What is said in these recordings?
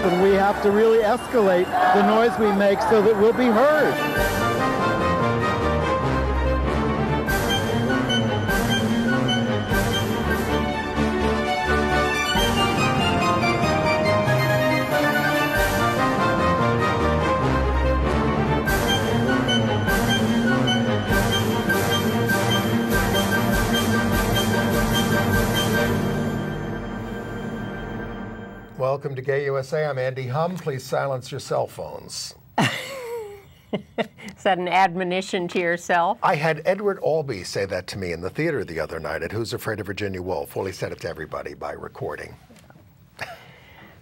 and we have to really escalate the noise we make so that we'll be heard. Welcome to Gay USA. I'm Andy Hum. Please silence your cell phones. Is that an admonition to yourself? I had Edward Albee say that to me in the theater the other night at Who's Afraid of Virginia Woolf. Well, he said it to everybody by recording.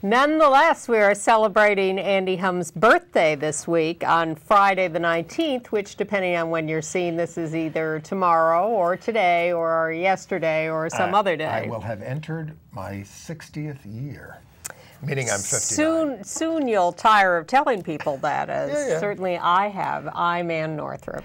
Nonetheless, we are celebrating Andy Hum's birthday this week on Friday the 19th, which, depending on when you're seeing this, is either tomorrow or today or yesterday or some other day. I will have entered my 60th year. Meaning I'm 59. Soon you'll tire of telling people that, as certainly I have. I'm Ann Northrup.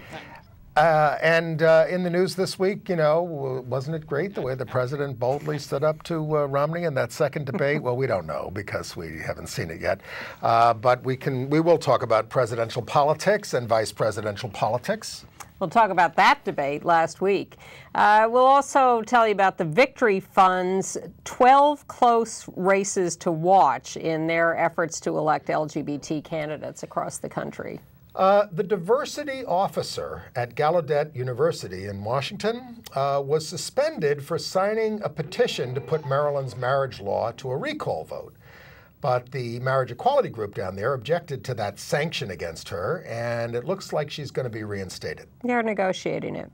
And in the news this week, you know, wasn't it great the way the president boldly stood up to Romney in that second debate? Well, we don't know because we haven't seen it yet. But we will talk about presidential politics and vice presidential politics. We'll talk about that debate last week. We'll also tell you about the Victory Fund's 12 close races to watch in their efforts to elect LGBT candidates across the country. The diversity officer at Gallaudet University in Washington was suspended for signing a petition to put Maryland's marriage law to a recall vote. But the marriage equality group down there objected to that sanction against her, and it looks like she's going to be reinstated. They're negotiating it.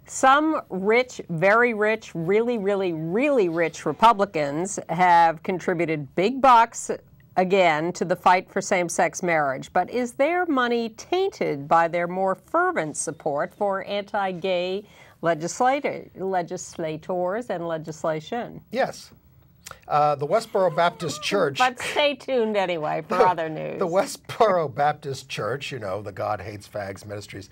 Some rich, very rich, really, really, really rich Republicans have contributed big bucks again to the fight for same-sex marriage. But is their money tainted by their more fervent support for anti-gay legislators and legislation? Yes. The Westboro Baptist Church. But stay tuned anyway for other news. The Westboro Baptist Church, you know, the God Hates Fags Ministries,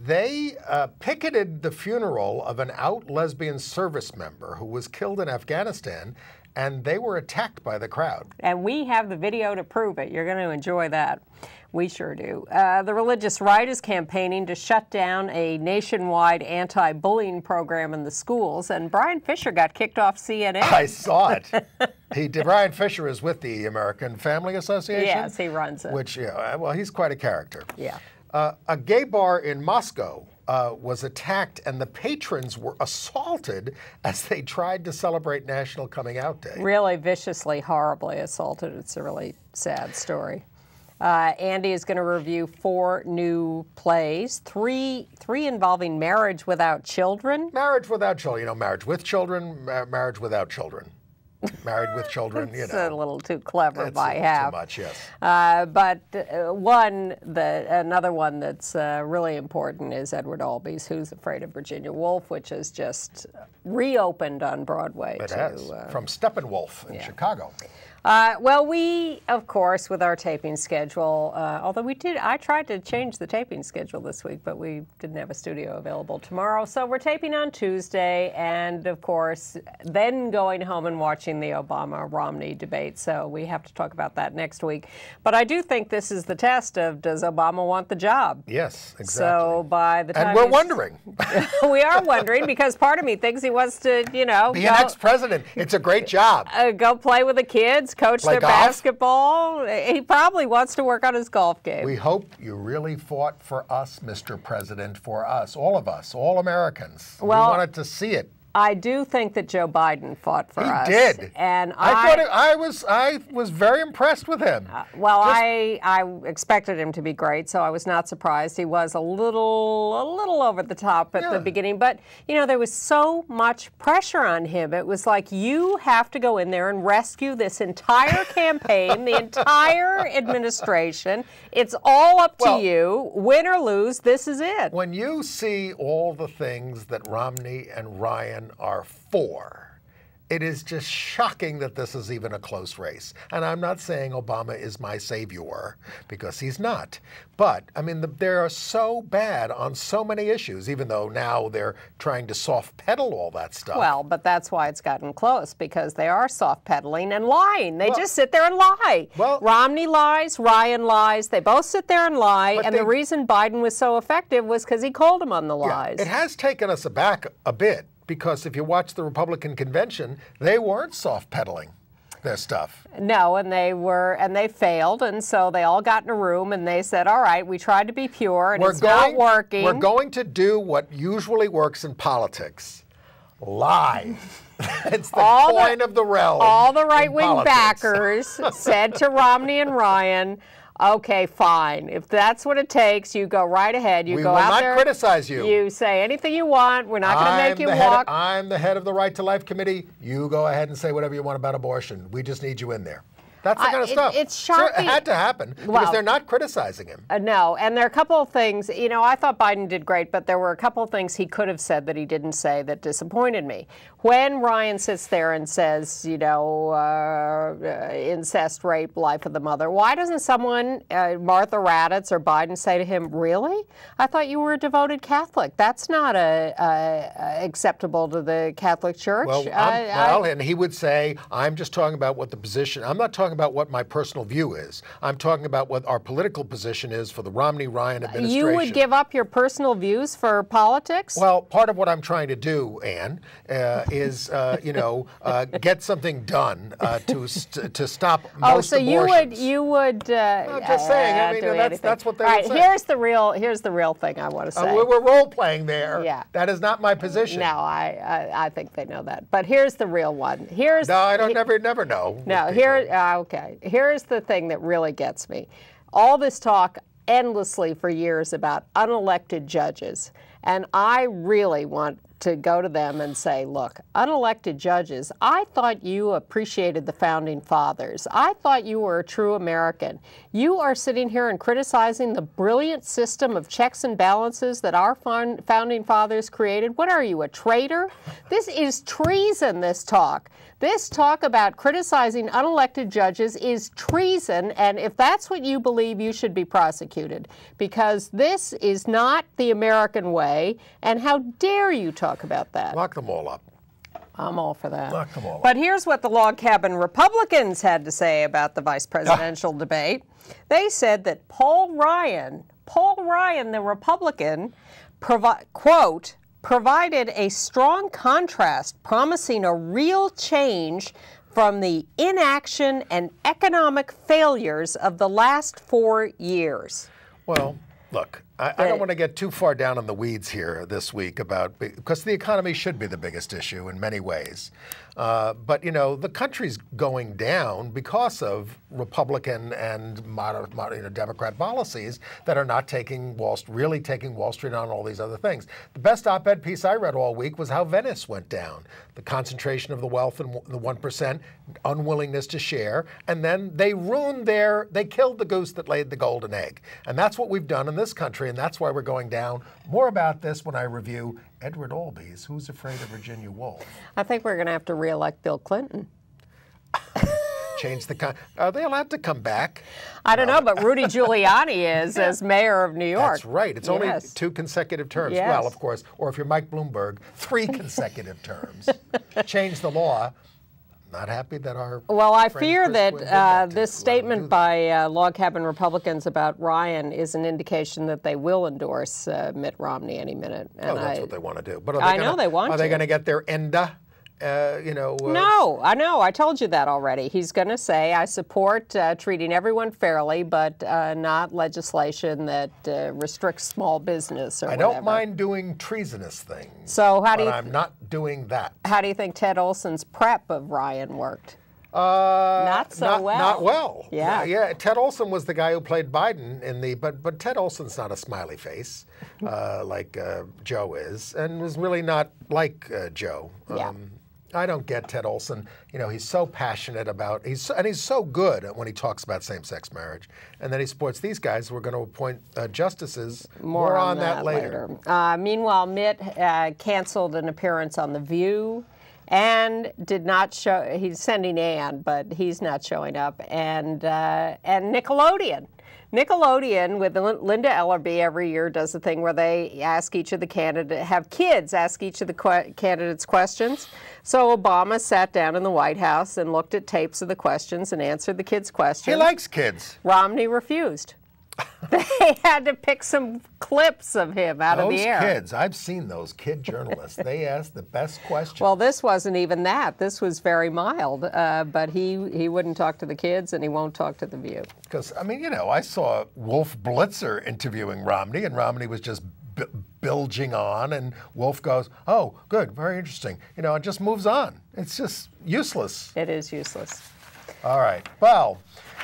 they picketed the funeral of an out lesbian service member who was killed in Afghanistan, and they were attacked by the crowd. And we have the video to prove it. You're going to enjoy that. We sure do. The religious right is campaigning to shut down a nationwide anti-bullying program in the schools, and Brian Fisher got kicked off CNN. I saw it. Brian Fisher is with the American Family Association. Yes, he runs it. Which, well, he's quite a character. Yeah. A gay bar in Moscow was attacked, and the patrons were assaulted as they tried to celebrate National Coming Out Day. Really viciously, horribly assaulted. It's a really sad story. Andy is going to review 4 new plays, three involving marriage without children. Marriage without children. You know, marriage with children, marriage without children. Married with children, you know. It's a little too clever by Too half. much, yes. But another one that's really important is Edward Albee's Who's Afraid of Virginia Woolf, which has just reopened on Broadway. It has, from Steppenwolf in Chicago. Well, we, of course, with our taping schedule, although I tried to change the taping schedule this week, but we didn't have a studio available tomorrow. So we're taping on Tuesday, and of course, then going home and watching the Obama-Romney debate. So we have to talk about that next week. But I do think this is the test of, does Obama want the job? Yes, exactly. So by the time and we're wondering. We are wondering, because part of me thinks he wants to, you know, be an ex-president. It's a great job. Go play with the kids, coach their basketball. He probably wants to work on his golf game. We hope you really fought for us, Mr. President, for us, all Americans. Well, we wanted to see it. I do think that Joe Biden fought for us. He did, and I was very impressed with him. I expected him to be great, so I was not surprised. He was a little over the top at the beginning, but you know, there was so much pressure on him. It was like, you have to go in there and rescue this entire campaign, the entire administration. It's all up to you. Win or lose, this is it. When you see all the things that Romney and Ryan are for, it is just shocking that this is even a close race. And I'm not saying Obama is my savior, because he's not. But, I mean, they're so bad on so many issues, even though now they're trying to soft pedal all that stuff. Well, but that's why it's gotten close, because they are soft pedaling and lying. They just sit there and lie. Well, Romney lies, Ryan lies. They both sit there and lie. And the reason Biden was so effective was because he called him on the lies. It has taken us aback a bit, because if you watch the Republican convention, they weren't soft pedaling their stuff. No, and they failed, and so they all got in a room and they said, all right, we tried to be pure, and it's not working. We're going to do what usually works in politics. Lie. It's the coin of the realm. All the right-wing backers said to Romney and Ryan, okay, fine. If that's what it takes, you go right ahead. You go out there. We will not criticize you. You say anything you want. We're not going to make you walk. I'm the head of the Right to Life Committee. You go ahead and say whatever you want about abortion. We just need you in there. That's the kind of stuff. It's shocking. It had to happen because they're not criticizing him. No, and there are a couple of things. You know, I thought Biden did great, but there were a couple of things he could have said that he didn't say that disappointed me. When Ryan sits there and says, you know, incest, rape, life of the mother, why doesn't someone, Martha Raddatz or Biden, say to him, really? I thought you were a devoted Catholic. That's not acceptable to the Catholic Church. Well, and he would say, I'm just talking about what the position, I'm not talking about what my personal view is. I'm talking about what our political position is for the Romney-Ryan administration. You would give up your personal views for politics? Well, part of what I'm trying to do, Ann, is, get something done to stop most abortions. You would. I'm just saying. I mean, that's what they would say. Here's the real thing I want to say. We're role playing there. Yeah. That is not my position. No, I think they know that. But here's the real one. I don't never know. No, okay. Here's the thing that really gets me. All this talk endlessly for years about unelected judges, and I really want to go to them and say, look, unelected judges, I thought you appreciated the Founding Fathers. I thought you were a true American. You are sitting here and criticizing the brilliant system of checks and balances that our Founding Fathers created. What are you, a traitor? This is treason, this talk. This talk about criticizing unelected judges is treason, and if that's what you believe, you should be prosecuted, because this is not the American way, and how dare you talk about that? Lock them all up. I'm all for that. Lock them all up. But here's what the log cabin Republicans had to say about the vice presidential debate. They said that Paul Ryan, the Republican, quote, provided a strong contrast, promising a real change from the inaction and economic failures of the last 4 years. Well, look, I don't want to get too far down in the weeds here this week because the economy should be the biggest issue in many ways. But, the country's going down because of Republican and Democrat policies that are not really taking Wall Street on all these other things. The best op-ed piece I read all week was how Venice went down. The concentration of the wealth in the 1%, unwillingness to share, and then they killed the goose that laid the golden egg. And that's what we've done in this country, and that's why we're going down. More about this when I review Edward Albee's Who's Afraid of Virginia Woolf. I think we're going to have to re-elect Bill Clinton. Are they allowed to come back? I don't know, but Rudy Giuliani is as mayor of New York. That's right. It's only 2 consecutive terms. Yes. Well, of course, or if you're Mike Bloomberg, 3 consecutive terms. Change the law. Not happy that our Well, I fear that this statement by log cabin Republicans about Ryan is an indication that they will endorse Mitt Romney any minute. And that's what they want to do. But I know they want to. Are they going to get their ENDA? No, I know. I told you that already. He's going to say, I support treating everyone fairly, but not legislation that restricts small business or whatever. I don't mind doing treasonous things, so I'm not doing that. How do you think Ted Olson's prep of Ryan worked? Not well. Not well. Yeah. Ted Olson was the guy who played Biden but Ted Olson's not a smiley face like Joe is, and was really not like Joe. Yeah. I don't get Ted Olson. He's so passionate about he's so good when he talks about same-sex marriage, and then he supports these guys who are going to appoint justices. More on that later. Meanwhile, Mitt canceled an appearance on The View. and did not show. He's sending Ann, but he's not showing up. And Nickelodeon. Nickelodeon with Linda Ellerby every year does the thing where they ask each of the candidates, have kids ask each of the candidates questions. So Obama sat down in the White House and looked at tapes of the questions and answered the kids' questions. He likes kids. Romney refused. They had to pick some clips of him out of the air. Those kids, I've seen those kid journalists. They ask the best questions. Well, this wasn't even that. This was very mild, but he wouldn't talk to the kids and he won't talk to The View. Because, I mean, you know, I saw Wolf Blitzer interviewing Romney, and Romney was just bilging on, and Wolf goes, oh, good, very interesting. You know, it just moves on. It's just useless. It is useless. All right. Well,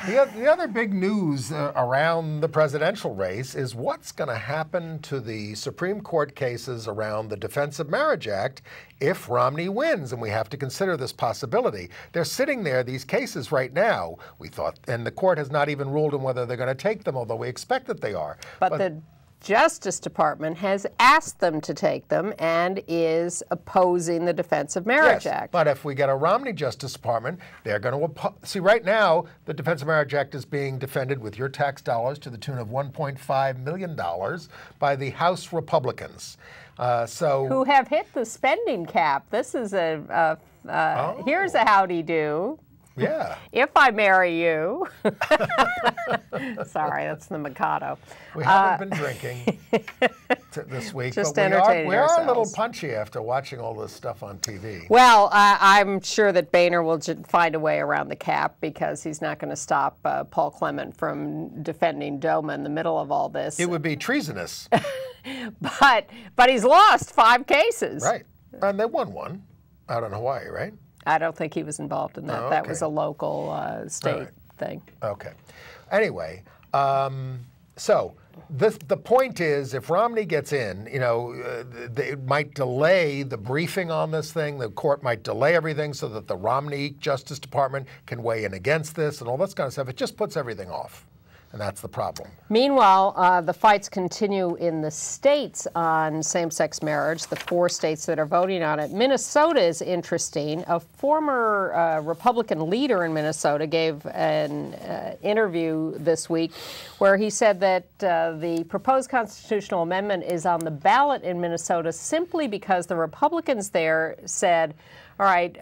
the other big news around the presidential race is what's going to happen to the Supreme Court cases around the Defense of Marriage Act if Romney wins, and we have to consider this possibility. They're sitting there, these cases right now, we thought, and the court has not even ruled on whether they're going to take them, although we expect that they are. But the Justice Department has asked them to take them and is opposing the Defense of Marriage Act. But if we get a Romney Justice Department, they're going to see, right now, the Defense of Marriage Act is being defended with your tax dollars to the tune of $1.5 million by the House Republicans. Who have hit the spending cap. This is here's a howdy-do. Yeah. If I marry you. Sorry, that's the Mikado. We haven't been drinking this week, just but entertaining we are a little ourselves. punchy after watching all this stuff on TV. Well, I'm sure that Boehner will find a way around the cap because he's not going to stop Paul Clement from defending DOMA in the middle of all this. It would be treasonous. But he's lost 5 cases. Right. And they won one out in Hawaii, right? I don't think he was involved in that. Oh, That okay. was a local state thing. Okay. Anyway, so the point is, if Romney gets in, you know, it might delay the briefing on this thing. The court might delay everything so that the Romney Justice Department can weigh in against this and all this kind of stuff. It just puts everything off. And that's the problem. Meanwhile, the fights continue in the states on same-sex marriage, the 4 states that are voting on it. Minnesota is interesting. A former Republican leader in Minnesota gave an interview this week where he said that the proposed constitutional amendment is on the ballot in Minnesota simply because the Republicans there said, all right,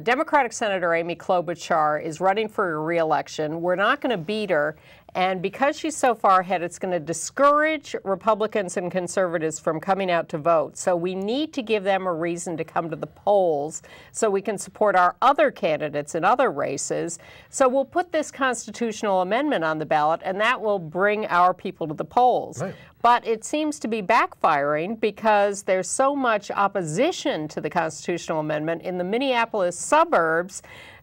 Democratic Senator Amy Klobuchar is running for re-election. We're not going to beat her. And because she's so far ahead, it's going to discourage Republicans and conservatives from coming out to vote. So we need to give them a reason to come to the polls so we can support our other candidates in other races. So we'll put this constitutional amendment on the ballot, and that will bring our people to the polls. Right. But it seems to be backfiring because there's so much opposition to the constitutional amendment in the Minneapolis suburbs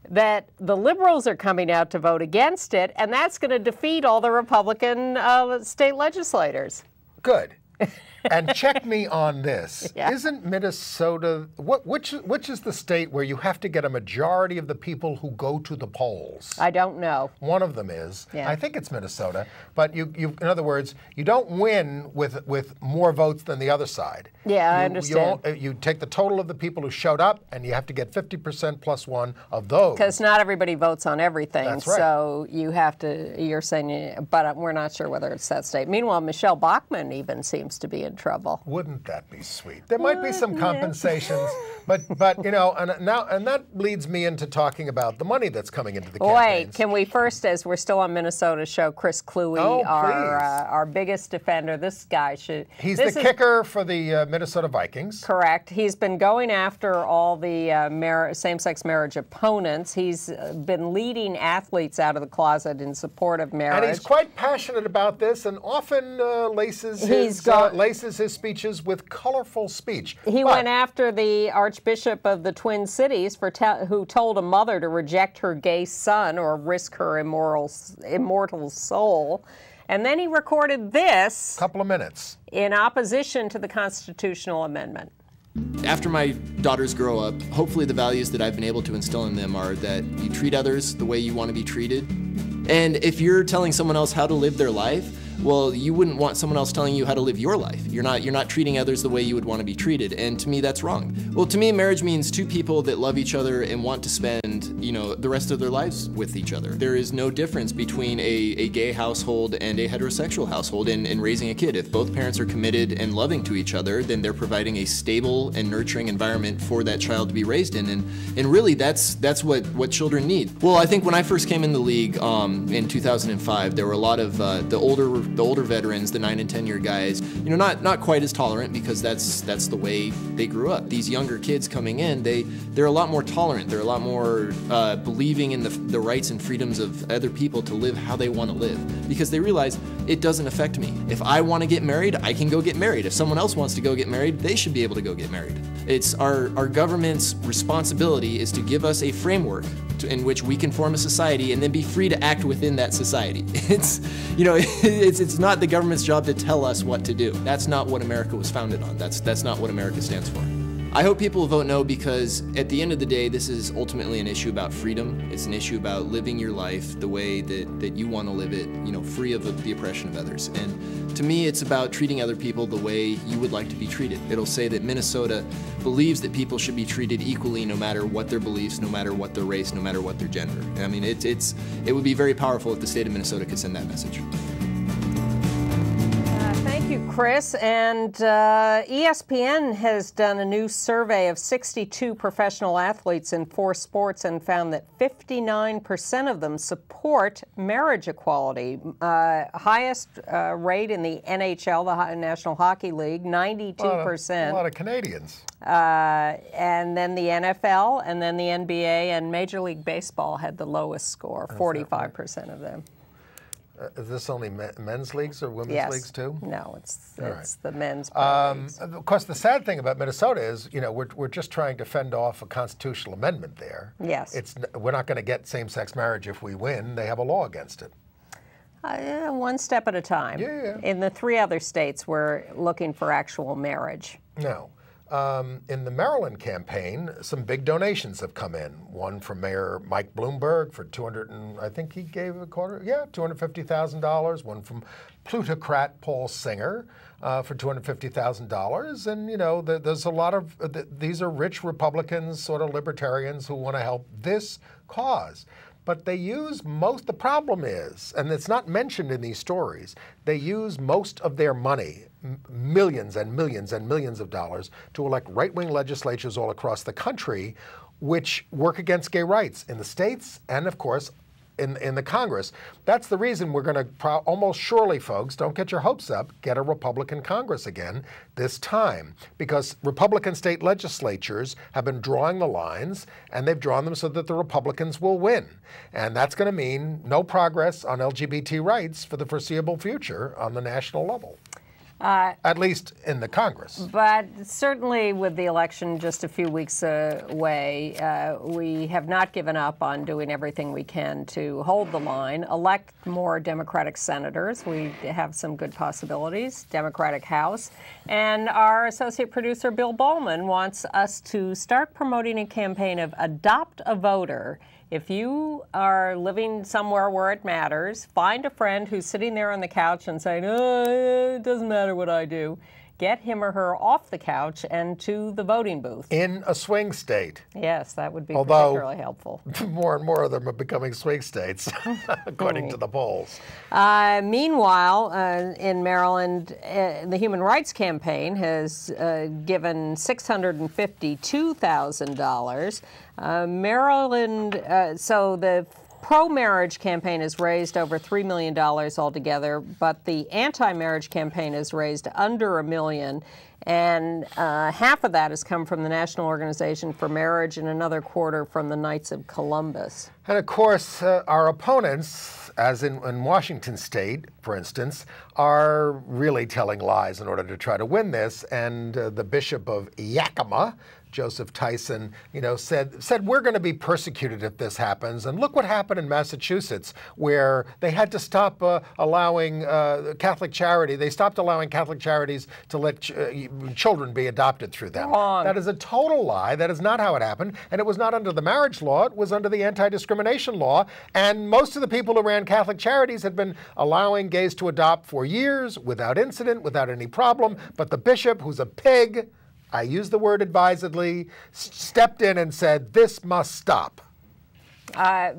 that the liberals are coming out to vote against it, and that's going to defeat all the Republican state legislators. Good. And check me on this. Yeah. Isn't Minnesota, which is the state where you have to get a majority of the people who go to the polls? I don't know. One of them is. Yeah. I think it's Minnesota. But you in other words, you don't win with more votes than the other side. Yeah, I understand. You take the total of the people who showed up, and you have to get 50% plus 1 of those. Because not everybody votes on everything. That's right. So you have to, you're saying, but we're not sure whether it's that state. Meanwhile, Michelle Bachmann even seems to be in trouble. Wouldn't that be sweet? There might be some compensations, but you know, and that leads me into talking about the money that's coming into the campaigns. Wait, can we first, as we're still on Minnesota, show Chris Kluwe, Oh, our biggest defender? This guy should. He's the kicker for the Minnesota Vikings. Correct. He's been going after all the same-sex marriage opponents. He's been leading athletes out of the closet in support of marriage. And he's quite passionate about this, and often laces his speeches with colorful speech. He went after the Archbishop of the Twin Cities who told a mother to reject her gay son or risk her immortal soul. And then he recorded this. Couple of minutes. In opposition to the constitutional amendment. After my daughters grow up, hopefully the values that I've been able to instill in them are that you treat others the way you want to be treated. And if you're telling someone else how to live their life, well, you wouldn't want someone else telling you how to live your life. You're not treating others the way you would want to be treated, and to me that's wrong. Well, to me marriage means two people that love each other and want to spend, you know, the rest of their lives with each other. There is no difference between a gay household and a heterosexual household in raising a kid. If both parents are committed and loving to each other, then they're providing a stable and nurturing environment for that child to be raised in, and really that's what children need. Well, I think when I first came in the league in 2005, there were a lot of the older veterans, the 9 and 10 year guys, you know, not quite as tolerant, because that's the way they grew up. These younger kids coming in, they're a lot more tolerant. They're a lot more believing in the rights and freedoms of other people to live how they want to live, because they realize it doesn't affect me. If I want to get married, I can go get married. If someone else wants to go get married, they should be able to go get married. It's our government's responsibility is to give us a framework in which we can form a society and then be free to act within that society. It's, you know, it's not the government's job to tell us what to do. That's not what America was founded on. That's not what America stands for. I hope people vote no, because at the end of the day, this is ultimately an issue about freedom. It's an issue about living your life the way that you want to live it, you know, free of the oppression of others. And to me, it's about treating other people the way you would like to be treated. It'll say that Minnesota believes that people should be treated equally no matter what their beliefs, no matter what their race, no matter what their gender. I mean, it would be very powerful if the state of Minnesota could send that message. Thank you, Chris. And ESPN has done a new survey of 62 professional athletes in 4 sports and found that 59% of them support marriage equality. Highest rate in the NHL, the National Hockey League, 92%. A lot of Canadians. And then the NFL, and then the NBA, and Major League Baseball had the lowest score, 45% of them. Is this only men's leagues or women's leagues too? No, it's the men's leagues. Of course, the sad thing about Minnesota is, you know, we're just trying to fend off a constitutional amendment there. Yes. We're not going to get same-sex marriage if we win. They have a law against it. One step at a time. Yeah. In the 3 other states, we're looking for actual marriage. No. In the Maryland campaign, some big donations have come in. One from Mayor Mike Bloomberg for I think he gave $250,000. One from plutocrat Paul Singer for $250,000. And, you know, there's a lot of, these are rich Republicans, sort of libertarians who want to help this cause. But they use the problem is, and it's not mentioned in these stories, they use most of their money, millions and millions and millions of dollars, to elect right-wing legislatures all across the country, which work against gay rights in the states and, of course, in the Congress. That's the reason we're going to almost surely, folks, don't get your hopes up, get a Republican Congress again this time, because Republican state legislatures have been drawing the lines, and they've drawn them so that the Republicans will win. And that's going to mean no progress on LGBT rights for the foreseeable future on the national level. At least in the Congress. But certainly with the election just a few weeks away, we have not given up on doing everything we can to hold the line, elect more Democratic senators. We have some good possibilities, Democratic House. And our associate producer, Bill Bowman, wants us to start promoting a campaign of Adopt a Voter. If you are living somewhere where it matters, find a friend who's sitting there on the couch and saying, oh, it doesn't matter what I do. Get him or her off the couch and to the voting booth. In a swing state. Yes, that would be particularly helpful. More and more of them are becoming swing states, according to the polls. Meanwhile, in Maryland, the Human Rights Campaign has given $652,000. Maryland, so the pro-marriage campaign has raised over $3 million altogether, but the anti-marriage campaign has raised under $1 million, and half of that has come from the National Organization for Marriage and another quarter from the Knights of Columbus. And of course, our opponents, as in Washington State, for instance, are really telling lies in order to try to win this, and the Bishop of Yakima, Joseph Tyson, said we're going to be persecuted if this happens. And look what happened in Massachusetts, where they had to stop allowing Catholic charity. They stopped allowing Catholic charities to let children be adopted through them. Wrong. That is a total lie. That is not how it happened. And it was not under the marriage law. It was under the anti-discrimination law. And most of the people who ran Catholic charities had been allowing gays to adopt for years without incident, without any problem. But the bishop, who's a pig, I use the word advisedly, stepped in and said, this must stop.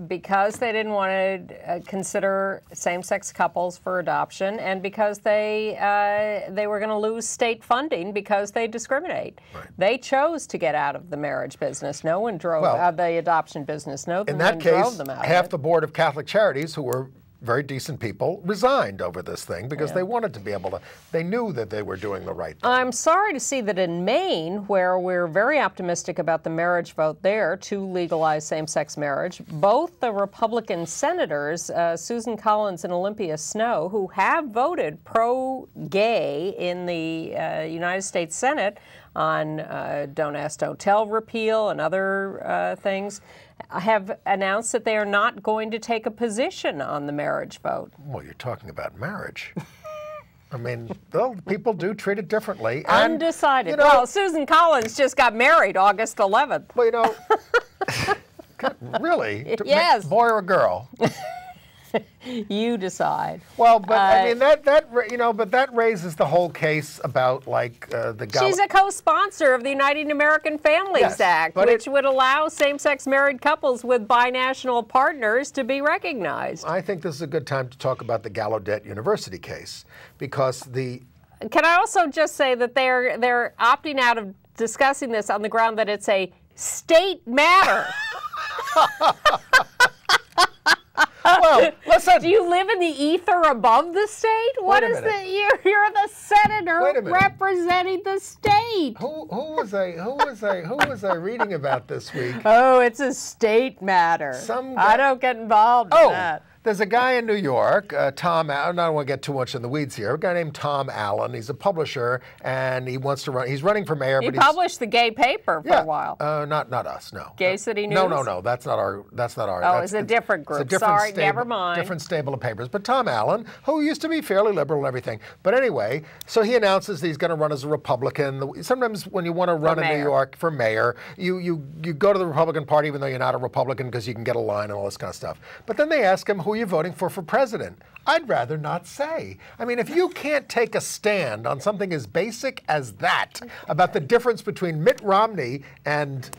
Because they didn't want to consider same-sex couples for adoption, and because they were going to lose state funding because they discriminate. Right. They chose to get out of the marriage business. No one drove the adoption business. No one drove them out. Half the board of Catholic Charities, who were very decent people, resigned over this thing because they wanted to be able to, they knew that they were doing the right thing. I'm sorry to see that in Maine, where we're very optimistic about the marriage vote there to legalize same-sex marriage, both the Republican senators, Susan Collins and Olympia Snowe, who have voted pro-gay in the United States Senate on Don't Ask, Don't Tell repeal and other things, have announced that they are not going to take a position on the marriage vote. Well, you're talking about marriage. I mean, people do treat it differently. Undecided. Well, Susan Collins just got married August 11th. Well, really? Yes. Boy or girl? You decide. Well, but I mean that raises the whole case about the She's a co-sponsor of the Uniting American Families Act, which would allow same-sex married couples with binational partners to be recognized. I think this is a good time to talk about the Gallaudet University case because the. Can I also just say that they're opting out of discussing this on the ground that it's a state matter. Well, listen. Do you live in the ether above the state? What is it? You're the senator representing the state. Who was I reading about this week? Oh, it's a state matter. I don't get involved in that. There's a guy in New York, Tom Allen. I don't want to get too much in the weeds here. A guy named Tom Allen. He's a publisher, and he wants to run. He's running for mayor. He published the Gay Paper for a while. Not us. No. Gay City News. No. That's not our. Oh, it's a different group. It's a different stable, never mind. Different stable of papers. But Tom Allen, who used to be fairly liberal and everything, but anyway, so he announces that he's going to run as a Republican. Sometimes when you want to run in New York for mayor, you go to the Republican Party even though you're not a Republican because you can get a line and all this kind of stuff. But then they ask him, who are you voting for president? I'd rather not say. I mean, if you can't take a stand on something as basic as that about the difference between Mitt Romney and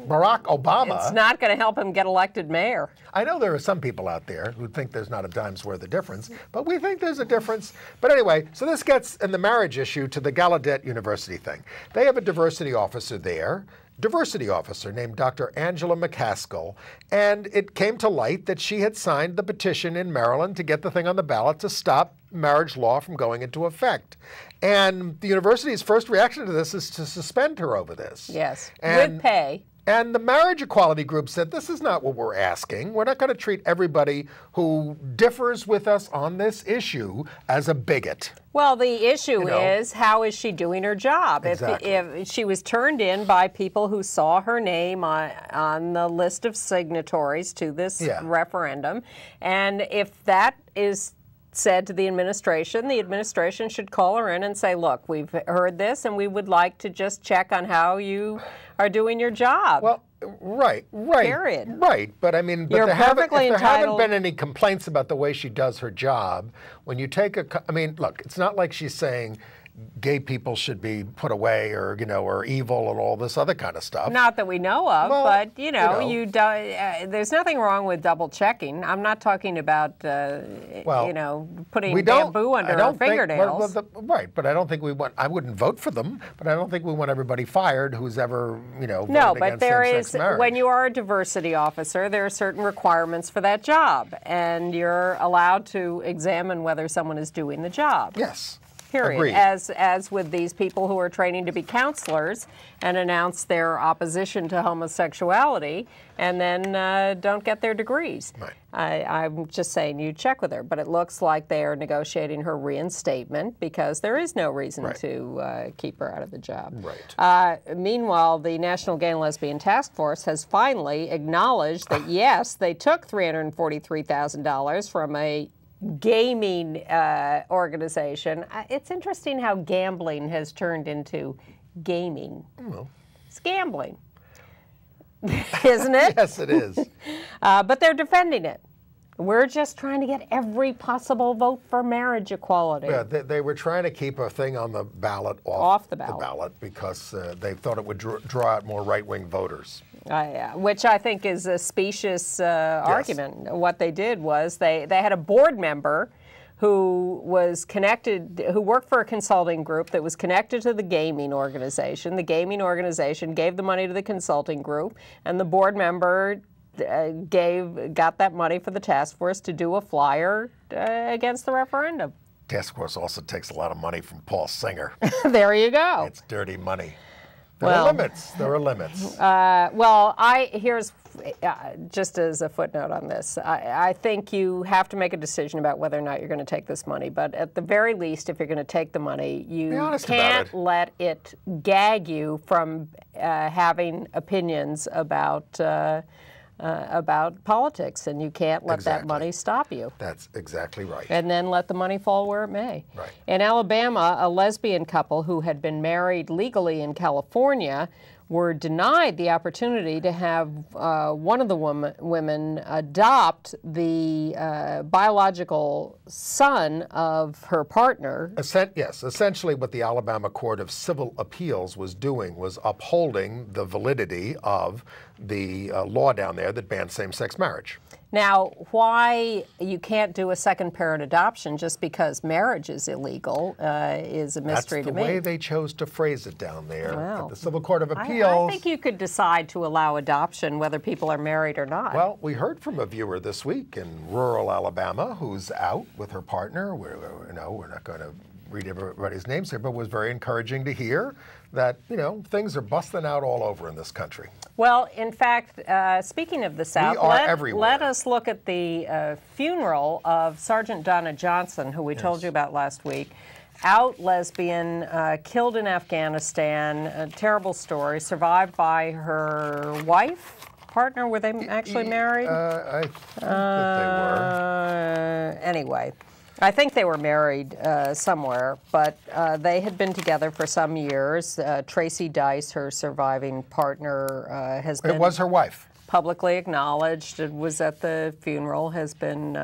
Barack Obama. It's not going to help him get elected mayor. I know there are some people out there who think there's not a dime's worth of difference, but we think there's a difference. But anyway, so this gets in the marriage issue to the Gallaudet University thing. They have a diversity officer there. Named Dr. Angela McCaskill, and it came to light that she had signed the petition in Maryland to get the thing on the ballot to stop marriage law from going into effect. And the university's first reaction to this is to suspend her over this. Yes, with pay. And the marriage equality group said, this is not what we're asking. We're not going to treat everybody who differs with us on this issue as a bigot. Well, the issue is, how is she doing her job? Exactly. If she was turned in by people who saw her name on the list of signatories to this referendum, and if that is said to the administration should call her in and say, look, we've heard this and we would like to just check on how you are doing your job. Well, right. Period. Right, but I mean, there haven't been any complaints about the way she does her job. When you take look, it's not like she's saying gay people should be put away or evil and all this other kind of stuff. Not that we know of, but there's nothing wrong with double checking. I'm not talking about putting bamboo under her fingernails. Right, but I don't think I wouldn't vote for them, but I don't think we want everybody fired who's ever voted against same-sex marriage. When you are a diversity officer, there are certain requirements for that job, and you're allowed to examine whether someone is doing the job. Yes. period. Agreed. As with these people who are training to be counselors and announce their opposition to homosexuality and then don't get their degrees. Right. I'm just saying you check with her, but it looks like they are negotiating her reinstatement because there is no reason to keep her out of the job. Right. Meanwhile, the National Gay and Lesbian Task Force has finally acknowledged that, yes, they took $343,000 from a gaming organization. It's interesting how gambling has turned into gaming. Well. It's gambling. Isn't it? Yes, it is. But they're defending it. We're just trying to get every possible vote for marriage equality. Yeah, they were trying to keep a thing on the ballot off the ballot because they thought it would draw out more right-wing voters. Which I think is a specious argument. What they did was they had a board member who was connected, who worked for a consulting group that was connected to the gaming organization. The gaming organization gave the money to the consulting group, and the board member got that money for the task force to do a flyer against the referendum. Task force also takes a lot of money from Paul Singer. There you go. It's dirty money. There are limits. There are limits. Here's just as a footnote on this. I think you have to make a decision about whether or not you're going to take this money. But at the very least, if you're going to take the money, you can't let it gag you from having opinions about politics, and you can't let that money stop you. That's exactly right. And then let the money fall where it may. Right. In Alabama, a lesbian couple who had been married legally in California were denied the opportunity to have one of the women adopt the biological son of her partner. Yes, essentially what the Alabama Court of Civil Appeals was doing was upholding the validity of the law down there that bans same-sex marriage. Now, why you can't do a second parent adoption just because marriage is illegal is a mystery to me. That's the way they chose to phrase it down there at the Civil Court of Appeals. I think you could decide to allow adoption whether people are married or not. Well, we heard from a viewer this week in rural Alabama who's out with her partner. We're not going to read everybody's names here, but it was very encouraging to hear that, things are busting out all over in this country. Well, in fact, speaking of the South, let us look at the funeral of Sergeant Donna Johnson, who we told you about last week. Out lesbian, killed in Afghanistan, a terrible story, survived by her wife, partner. Were they actually married? I think that they were. Anyway. I think they were married somewhere, but they had been together for some years. Tracy Dice, her surviving partner, has been... It was her wife. Publicly acknowledged, it was at the funeral, has been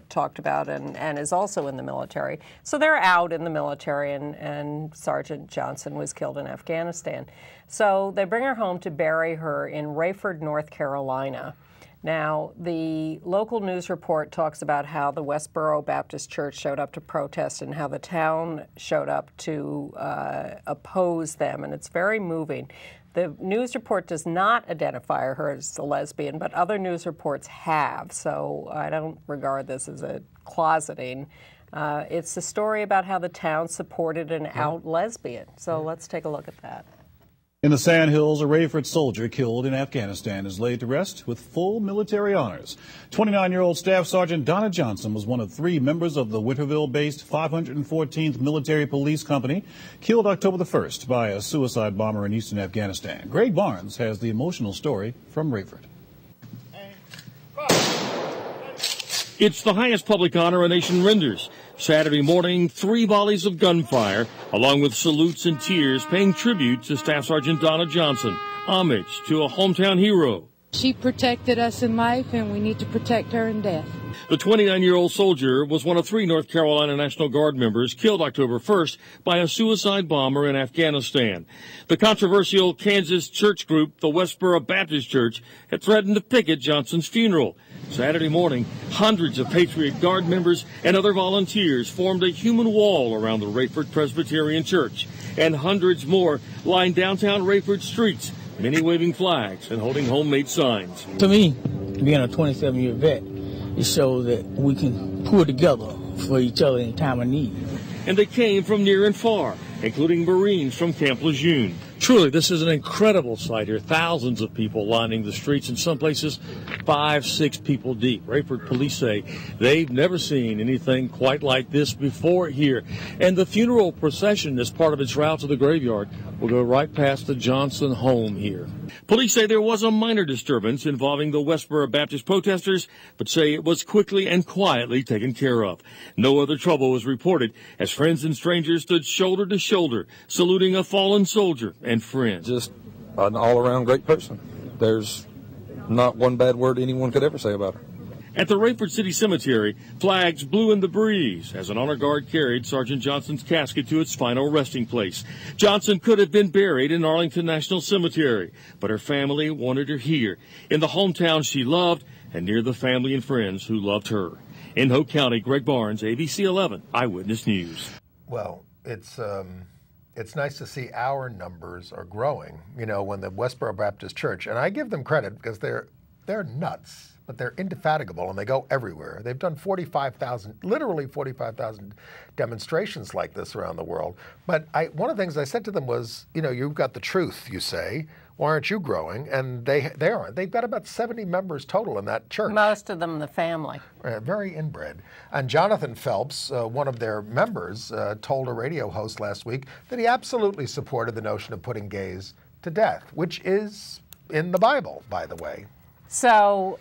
talked about, and is also in the military. So they're out in the military, and Sergeant Johnson was killed in Afghanistan. So they bring her home to bury her in Rayford, North Carolina. Now, the local news report talks about how the Westboro Baptist Church showed up to protest and how the town showed up to oppose them, and it's very moving. The news report does not identify her as a lesbian, but other news reports have, so I don't regard this as a closeting. It's a story about how the town supported an out lesbian, so let's take a look at that. In the Sandhills, a Rayford soldier killed in Afghanistan is laid to rest with full military honors. 29-year-old Staff Sergeant Donna Johnson was one of 3 members of the Winterville-based 514th Military Police Company, killed October the 1st by a suicide bomber in eastern Afghanistan. Greg Barnes has the emotional story from Rayford. It's the highest public honor a nation renders. Saturday morning, 3 volleys of gunfire, along with salutes and tears, paying tribute to Staff Sergeant Donna Johnson. Homage to a hometown hero. She protected us in life, and we need to protect her in death. The 29-year-old soldier was one of 3 North Carolina National Guard members killed October 1st by a suicide bomber in Afghanistan. The controversial Kansas church group, the Westboro Baptist Church, had threatened to picket Johnson's funeral. Saturday morning, hundreds of Patriot Guard members and other volunteers formed a human wall around the Rayford Presbyterian Church, and hundreds more lined downtown Rayford streets, many waving flags and holding homemade signs. To me, being a 27-year vet, it shows that we can pull together for each other in time of need. and they came from near and far, including Marines from Camp Lejeune. Truly, this is an incredible sight here. Thousands of people lining the streets, in some places 5, 6 people deep. Rayford police say they've never seen anything quite like this before here. And the funeral procession, as part of its route to the graveyard, will go right past the Johnson home here. Police say there was a minor disturbance involving the Westboro Baptist protesters, but say it was quickly and quietly taken care of. No other trouble was reported as friends and strangers stood shoulder to shoulder, saluting a fallen soldier and friend. Just an all-around great person. There's not one bad word anyone could ever say about her. At the Rayford City Cemetery, flags blew in the breeze as an honor guard carried Sergeant Johnson's casket to its final resting place. Johnson could have been buried in Arlington National Cemetery, but her family wanted her here, in the hometown she loved and near the family and friends who loved her. In Hope County, Greg Barnes, ABC 11 Eyewitness News. Well, it's nice to see our numbers are growing. You know, when the Westboro Baptist Church, and I give them credit because they're nuts, but they're indefatigable and they go everywhere. They've done 45,000, literally 45,000 demonstrations like this around the world. But one of the things I said to them was, you know, you've got the truth, you say. Why aren't you growing? And they aren't. They've got about 70 members total in that church. Most of them the family. Very inbred. And Jonathan Phelps, one of their members, told a radio host last week that he absolutely supported the notion of putting gays to death, which is in the Bible, by the way. So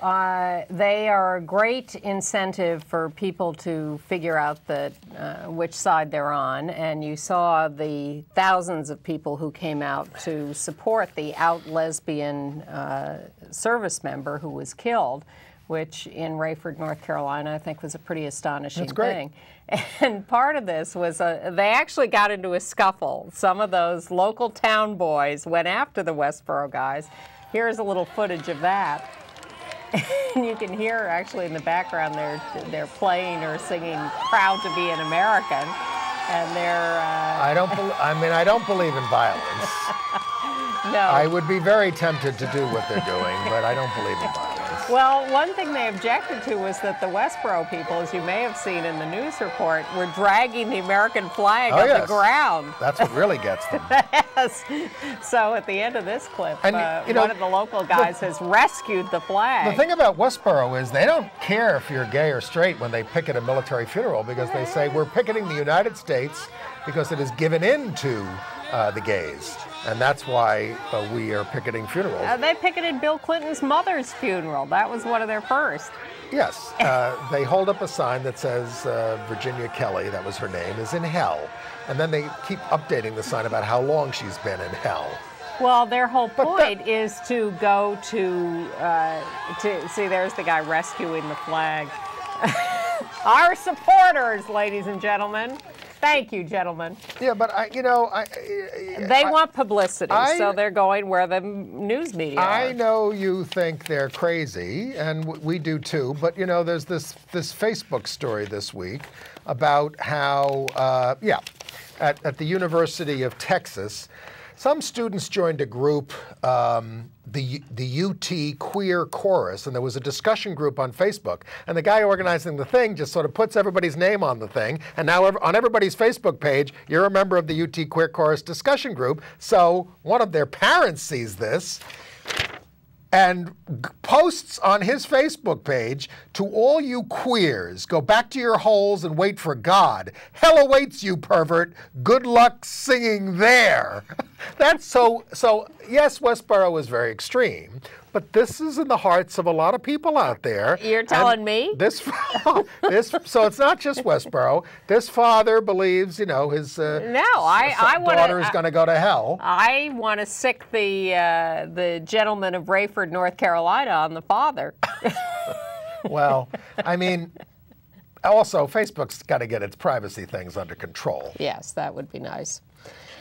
they are a great incentive for people to figure out which side they're on. And you saw the thousands of people who came out to support the out lesbian service member who was killed, which in Rayford, North Carolina, I think was a pretty astonishing thing. And part of this was they actually got into a scuffle. Some of those local town boys went after the Westboro guys. Here's a little footage of that. And you can hear actually in the background they're playing or singing "Proud to be an American," and they're. I don't believe in violence. No. I would be very tempted to do what they're doing, but I don't believe in violence. Well, one thing they objected to was that the Westboro people, as you may have seen in the news report, were dragging the American flag on the ground. That's what really gets them. Yes. So at the end of this clip, one of the local guys has rescued the flag. The thing about Westboro is they don't care if you're gay or straight when they picket a military funeral, because they say we're picketing the United States because it has given in to the gays. And that's why we are picketing funerals. They picketed Bill Clinton's mother's funeral. That was one of their first. Yes. They hold up a sign that says Virginia Kelly, that was her name, is in hell. And then they keep updating the sign about how long she's been in hell. Well, their whole point is to go to see, there's the guy rescuing the flag. Our supporters, ladies and gentlemen. Thank you, gentlemen. Yeah, but they want publicity, so they're going where the news media are. I know you think they're crazy, and we do too. But you know, there's this Facebook story this week about how, at the University of Texas, some students joined a group, the UT Queer Chorus, and there was a discussion group on Facebook. And the guy organizing the thing just sort of puts everybody's name on the thing. And now on everybody's Facebook page, you're a member of the UT Queer Chorus discussion group. So one of their parents sees this and posts on his Facebook page, "To all you queers, go back to your holes and wait for God. Hell awaits you, pervert. Good luck singing there." That's so, yes, Westboro is very extreme, but this is in the hearts of a lot of people out there. You're telling me? So it's not just Westboro. This father believes, his daughter is going to go to hell. I want to sick the gentleman of Rayford, North Carolina, on the father. Well, I mean, also Facebook's got to get its privacy things under control. Yes, that would be nice.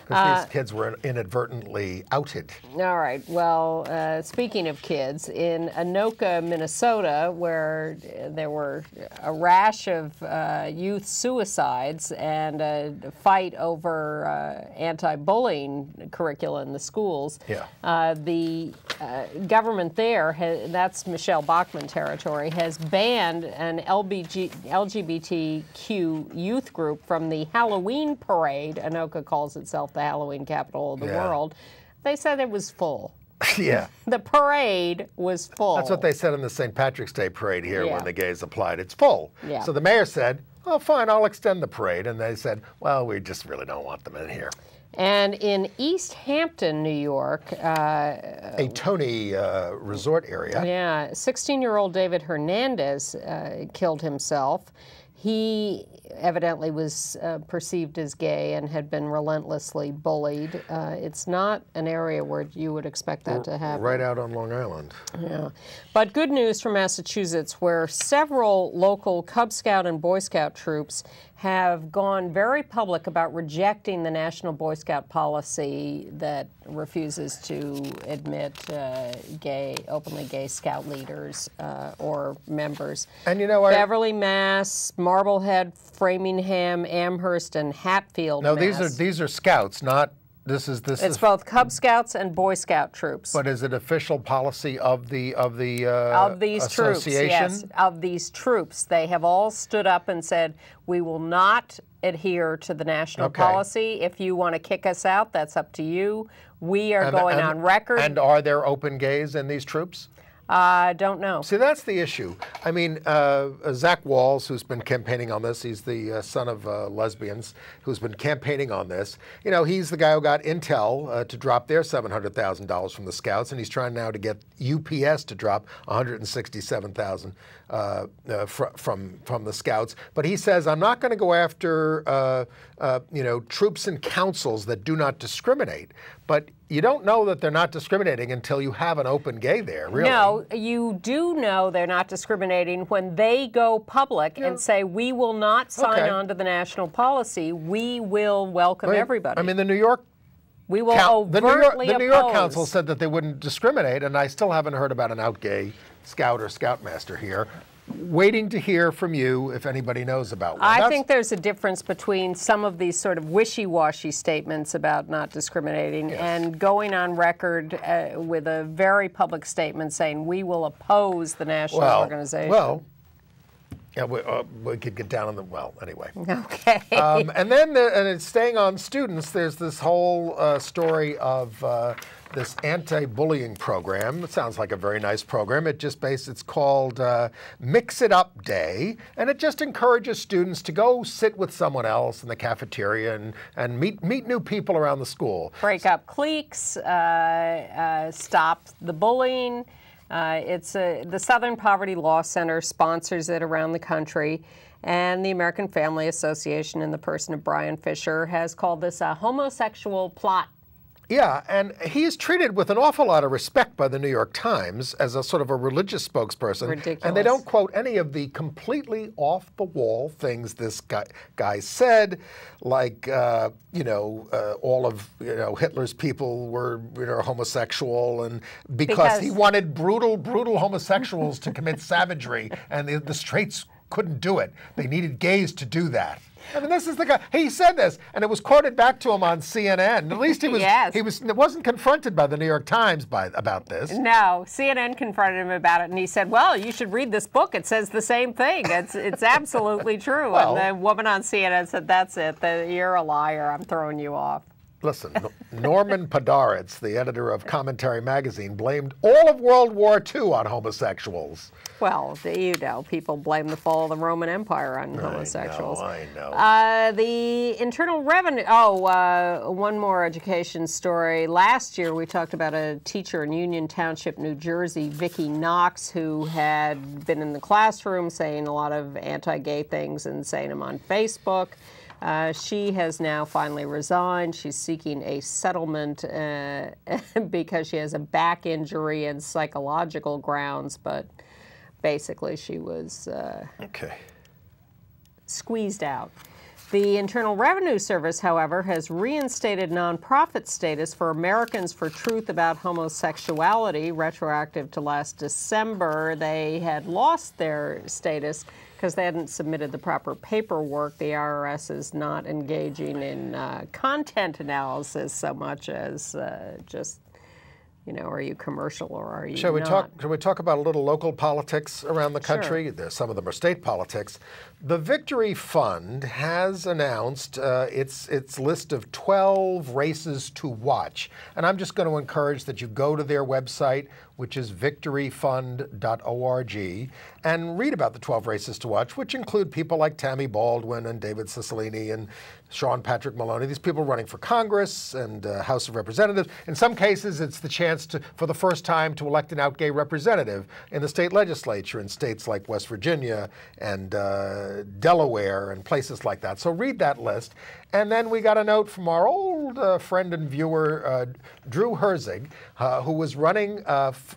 Because these kids were inadvertently outed. All right. Well, speaking of kids, in Anoka, Minnesota, where there were a rash of youth suicides and a fight over anti-bullying curricula in the schools, the government there, that's Michelle Bachmann territory, has banned an LGBTQ youth group from the Halloween parade. Anoka calls itself the Halloween capital of the world. They said it was full. Yeah. The parade was full. That's what they said in the St. Patrick's Day parade here when the gays applied. It's full. Yeah. So the mayor said, oh, fine, I'll extend the parade. And they said, well, we just really don't want them in here. And in East Hampton, New York, a Tony resort area. Yeah, 16-year-old David Hernandez killed himself. He evidently was perceived as gay and had been relentlessly bullied. It's not an area where you would expect that to happen. Right out on Long Island. Yeah. But good news from Massachusetts, where several local Cub Scout and Boy Scout troops have gone very public about rejecting the National Boy Scout policy that refuses to admit openly gay Scout leaders or members. And you know, Beverly, Mass, Marblehead, Framingham, Amherst, and Hatfield. No, Mass. these are Scouts, not. It's both Cub Scouts and Boy Scout troops. But is it official policy of these association? Troops? Yes, of these troops. They have all stood up and said, we will not adhere to the national policy. If you want to kick us out, that's up to you. We are going on record. And are there open gays in these troops? I don't know. See, that's the issue. I mean, Zach Walls, who's been campaigning on this, he's the son of lesbians, who's been campaigning on this. You know, he's the guy who got Intel to drop their $700,000 from the Scouts, and he's trying now to get UPS to drop $167,000 from the Scouts. But he says, I'm not going to go after troops and councils that do not discriminate. But you don't know that they're not discriminating until you have an open gay there, really. No, you do know they're not discriminating when they go public and say, we will not sign on to the national policy. We will welcome everybody. I mean, the New York overtly the New York Council said that they wouldn't discriminate, and I still haven't heard about an out gay Scout or Scoutmaster here. Waiting to hear from you if anybody knows about one. I think there's a difference between some of these sort of wishy-washy statements about not discriminating and going on record with a very public statement saying we will oppose the national organization. Well, yeah, we could get down on the, anyway. Okay. And then, and it's staying on students, there's this whole story of this anti-bullying program. It sounds like a very nice program. It's called Mix It Up Day, and it just encourages students to go sit with someone else in the cafeteria and meet new people around the school. Break up cliques, stop the bullying. The Southern Poverty Law Center sponsors it around the country, and the American Family Association, in the person of Brian Fisher, has called this a homosexual plot. Yeah, and he is treated with an awful lot of respect by the New York Times as a sort of a religious spokesperson. Ridiculous. And they don't quote any of the completely off-the-wall things this guy said, like, all of Hitler's people were homosexual, and because he wanted brutal homosexuals to commit savagery, and the straights couldn't do it. They needed gays to do that. I mean, this is the guy. He said this, and it was quoted back to him on CNN. At least he wasn't confronted by the New York Times about this. No, CNN confronted him about it, and he said, "Well, you should read this book. It says the same thing. It's absolutely true." And the woman on CNN said, "That's it. You're a liar. I'm throwing you off." Listen, Norman Podhoretz, the editor of Commentary magazine, blamed all of World War II on homosexuals. Well, people blame the fall of the Roman Empire on homosexuals. I know. The Internal Revenue, one more education story. Last year we talked about a teacher in Union Township, New Jersey, Vicki Knox, who had been in the classroom saying a lot of anti-gay things and saying them on Facebook. She has now finally resigned. She's seeking a settlement because she has a back injury and psychological grounds, but basically she was squeezed out. The Internal Revenue Service, however, has reinstated nonprofit status for Americans for Truth About Homosexuality, retroactive to last December. They had lost their status because they hadn't submitted the proper paperwork. The IRS is not engaging in content analysis so much as just, you know, are you commercial or are you not? Shall we talk about a little local politics around the country? Sure. Some of them are state politics. The Victory Fund has announced its list of 12 races to watch. And I'm just going to encourage that you go to their website, which is victoryfund.org, and read about the 12 races to watch, which include people like Tammy Baldwin and David Cicilline and Sean Patrick Maloney. These people running for Congress and House of Representatives. In some cases, it's the chance for the first time to elect an out gay representative in the state legislature in states like West Virginia and Delaware and places like that. So read that list. And then we got a note from our old friend and viewer, Drew Herzig, who was running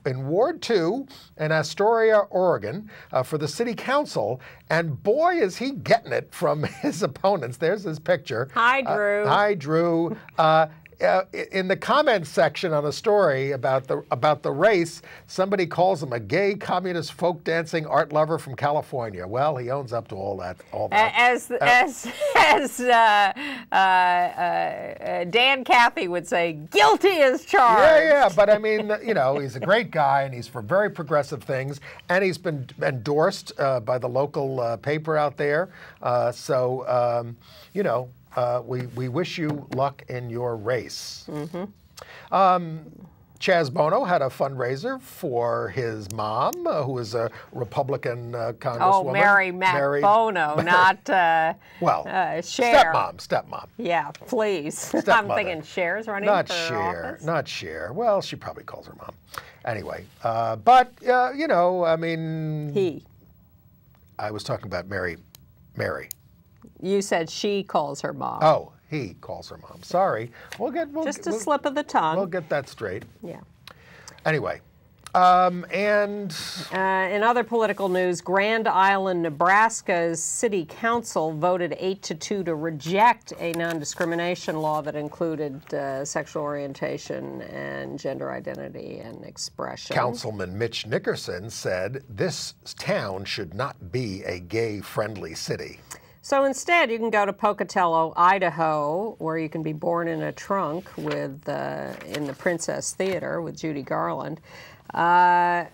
in Ward 2 in Astoria, Oregon, for the city council. And boy, is he getting it from his opponents. There's his picture. Hi, Drew. Hi, Drew. In the comments section on a story about the race, somebody calls him a gay communist folk dancing art lover from California. Well, he owns up to all that. As Dan Cathy would say, guilty as charged. Yeah, but I mean, you know, he's a great guy and he's for very progressive things, and he's been endorsed by the local paper out there. You know. We wish you luck in your race. Chaz Bono had a fundraiser for his mom, who is a Republican congresswoman. Oh, Mary Bono, not Cher. Stepmom. Yeah, please. I'm thinking Cher's running for office. Not Cher. Well, she probably calls her mom. Anyway, but, you know, I mean... He. I was talking about Mary. You said she calls her mom. Oh, he calls her mom. Sorry. Just a slip of the tongue. We'll get that straight. Yeah. Anyway, in other political news, Grand Island, Nebraska's city council voted 8-2 to reject a non-discrimination law that included sexual orientation and gender identity and expression. Councilman Mitch Nickerson said this town should not be a gay-friendly city. So instead, you can go to Pocatello, Idaho, where you can be born in a trunk in the Princess Theater with Judy Garland. I'm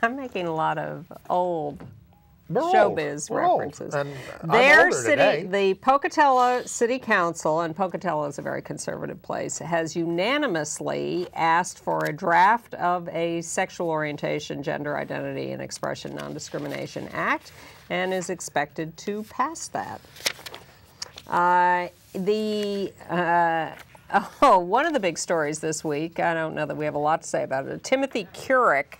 making a lot of old showbiz references. Their city, the Pocatello City Council, and Pocatello is a very conservative place, has unanimously asked for a draft of a Sexual Orientation, Gender Identity, and Expression Non-Discrimination Act, and is expected to pass that. One of the big stories this week, I don't know that we have a lot to say about it, Timothy Couric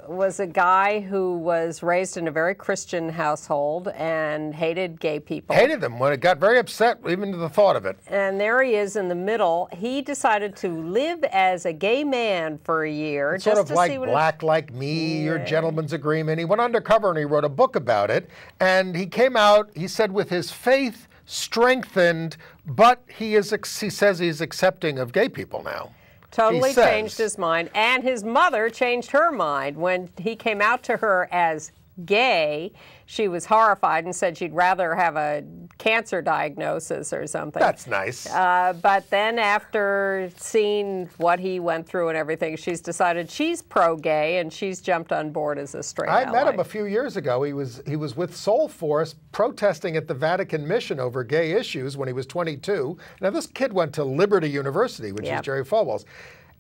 was a guy who was raised in a very Christian household and hated gay people. Hated them when it got very upset, even to the thought of it. And there he is in the middle. He decided to live as a gay man for a year. Sort of like Black Like Me, Your Gentleman's Agreement. He went undercover and he wrote a book about it. And he came out, he said, with his faith strengthened, but he says he's accepting of gay people now. Totally changed his mind. And his mother changed her mind. When he came out to her as gay, she was horrified and said she'd rather have a cancer diagnosis or something. That's nice. But then after seeing what he went through and everything, she's decided she's pro-gay and she's jumped on board as a straight ally. I met him a few years ago. He was with Soul Force protesting at the Vatican mission over gay issues when he was 22. Now this kid went to Liberty University, which is Jerry Falwell's.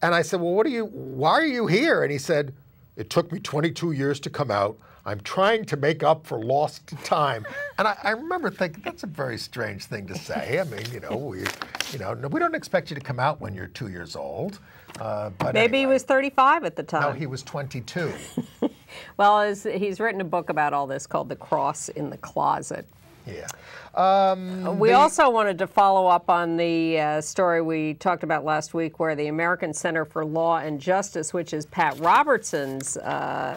And I said, well, why are you here? And he said, it took me 22 years to come out. I'm trying to make up for lost time. And I remember thinking, that's a very strange thing to say. I mean, we don't expect you to come out when you're 2 years old. But maybe he was 35 at the time. No, he was 22. Well, he's written a book about all this called The Cross in the Closet. Yeah. We also wanted to follow up on the story we talked about last week where the American Center for Law and Justice, which is Pat Robertson's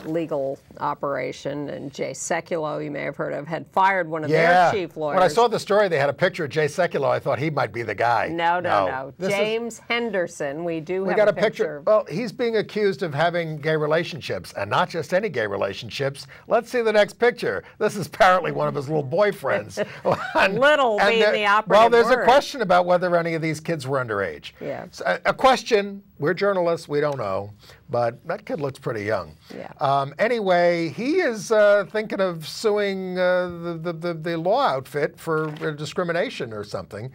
legal operation, and Jay Sekulow, you may have heard of, had fired one of their chief lawyers. When I saw the story, they had a picture of Jay Sekulow. I thought he might be the guy. No. James Henderson. We have got a picture. Well, he's being accused of having gay relationships, and not just any gay relationships. Let's see the next picture. This is apparently one of his little boyfriends. Little being the operative Well, there's word. a question about whether any of these kids were underage. Yeah. So, a question. We're journalists. We don't know. But that kid looks pretty young. Yeah. Anyway, he is thinking of suing the law outfit for discrimination or something.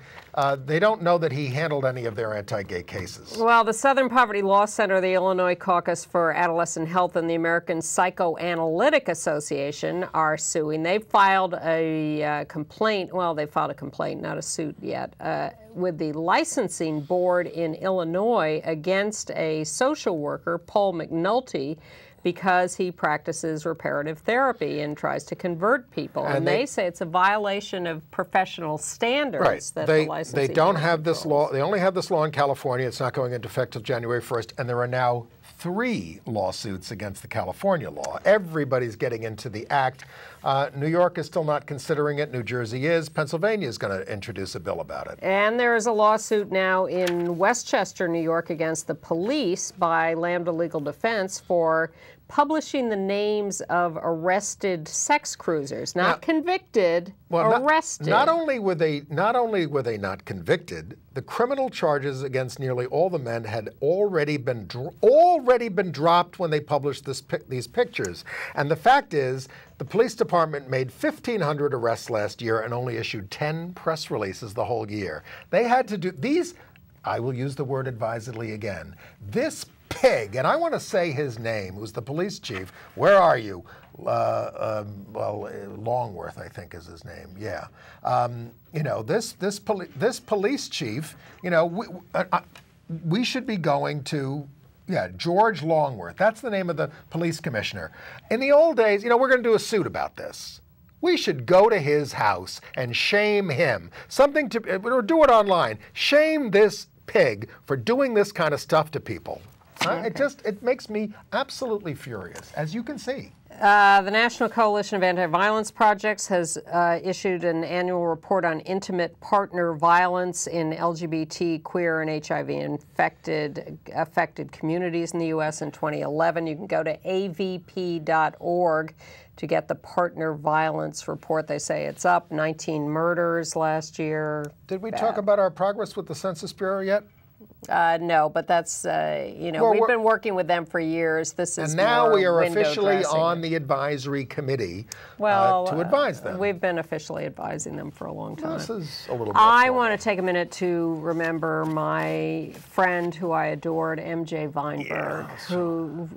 They don't know that he handled any of their anti-gay cases. Well, the Southern Poverty Law Center, the Illinois Caucus for Adolescent Health, and the American Psychoanalytic Association are suing. They filed a complaint. Well, they filed a complaint, not a suit yet, with the licensing board in Illinois against a social worker, Paul McNulty, because he practices reparative therapy and tries to convert people. And they say it's a violation of professional standards that the licensing They don't board have this controls. law. They only have this law in California. It's not going into effect till January 1st. And there are now 3 lawsuits against the California law. Everybody's getting into the act. New York is still not considering it. New Jersey is. Pennsylvania is going to introduce a bill about it. And there is a lawsuit now in Westchester, New York, against the police by Lambda Legal Defense for publishing the names of arrested sex cruisers, not convicted, arrested. Not only were they not convicted, the criminal charges against nearly all the men had already been dropped when they published these pictures. And the fact is, the police department made 1,500 arrests last year and only issued 10 press releases the whole year. They had to do these. I will use the word advisedly again. This pig, and I want to say his name, who's the police chief. Where are you? Longworth, I think is his name. Yeah. You know, this police chief, you know, we should be going to, George Longworth. That's the name of the police commissioner. In the old days, you know, we're going to do a suit about this. We should go to his house and shame him. Or do it online. Shame this pig for doing this kind of stuff to people. It makes me absolutely furious, as you can see. The National Coalition of Anti-Violence Projects has issued an annual report on intimate partner violence in LGBT, queer, and HIV-affected communities in the U.S. in 2011. You can go to avp.org to get the partner violence report. They say it's up 19 murders last year. Did we talk about our progress with the Census Bureau yet? No, but that's, we've been working with them for years. This is And now we are officially dressing. on the advisory committee to advise them. We've been officially advising them for a long time. This is a little more I formal. want to take a minute to remember my friend who I adored, MJ Weinberg, who